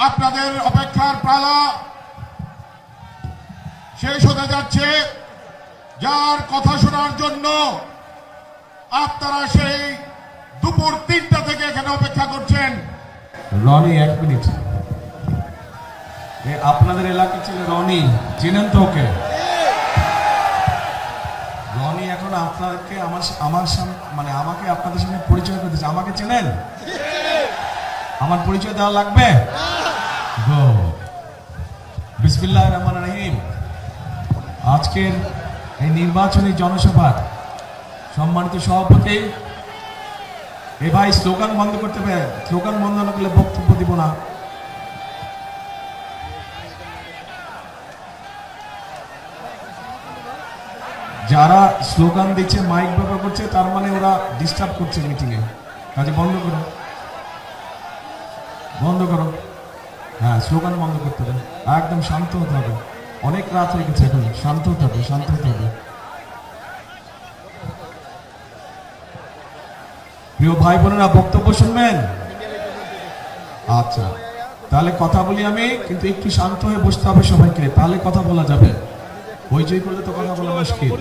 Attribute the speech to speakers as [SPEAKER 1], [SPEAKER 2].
[SPEAKER 1] আপনাদের অপেক্ষার পালা শেষ হতে যাচ্ছে। যার কথা শোনার জন্য আপনারা সেই দুপুর 3টা থেকে এখানে অপেক্ষা করছেন।
[SPEAKER 2] রনি, 1 মিনিট। আপনাদের এলাকার ছিল রনি, চেনেন তো ওকে? রনি এখন আপনাকে আমার মানে আমাকে আপনাদের সামনে পরিচয় করতেছে। আমাকে চেনেন? আমার পরিচয় দেওয়া লাগবে? বিসমিল্লাহির রহমানির রহিম। আজকের এই নির্বাচনী জনসভার সম্মানিত সভাপতি, এ ভাই স্লোগান বন্ধ করতে হবে। স্লোগান বন্ধ না করলে বক্তব্য দিব না। যারা স্লোগান দিচ্ছে, মাইক ব্যবহার করছে, তার মানে ওরা ডিস্টার্ব করছে মিটিং এ। কাজে বন্ধ করো, বন্ধ করো। হ্যাঁ, স্লোগান বন্ধ করতে হবে। একদম শান্ত হতে হবে। অনেক রাত হয়ে গেছে, এখন শান্ত হতে হবে, শান্ত হতে হবে। প্রিয় ভাই বোনেরা, বক্তব্য শুনবেন? আচ্ছা, তাহলে কথা বলি আমি, কিন্তু একটু শান্ত হয়ে বসতে হবে সবাইকে, তাহলে কথা বলা যাবে। হইচই করলে তো কথা বলা মুশকিল।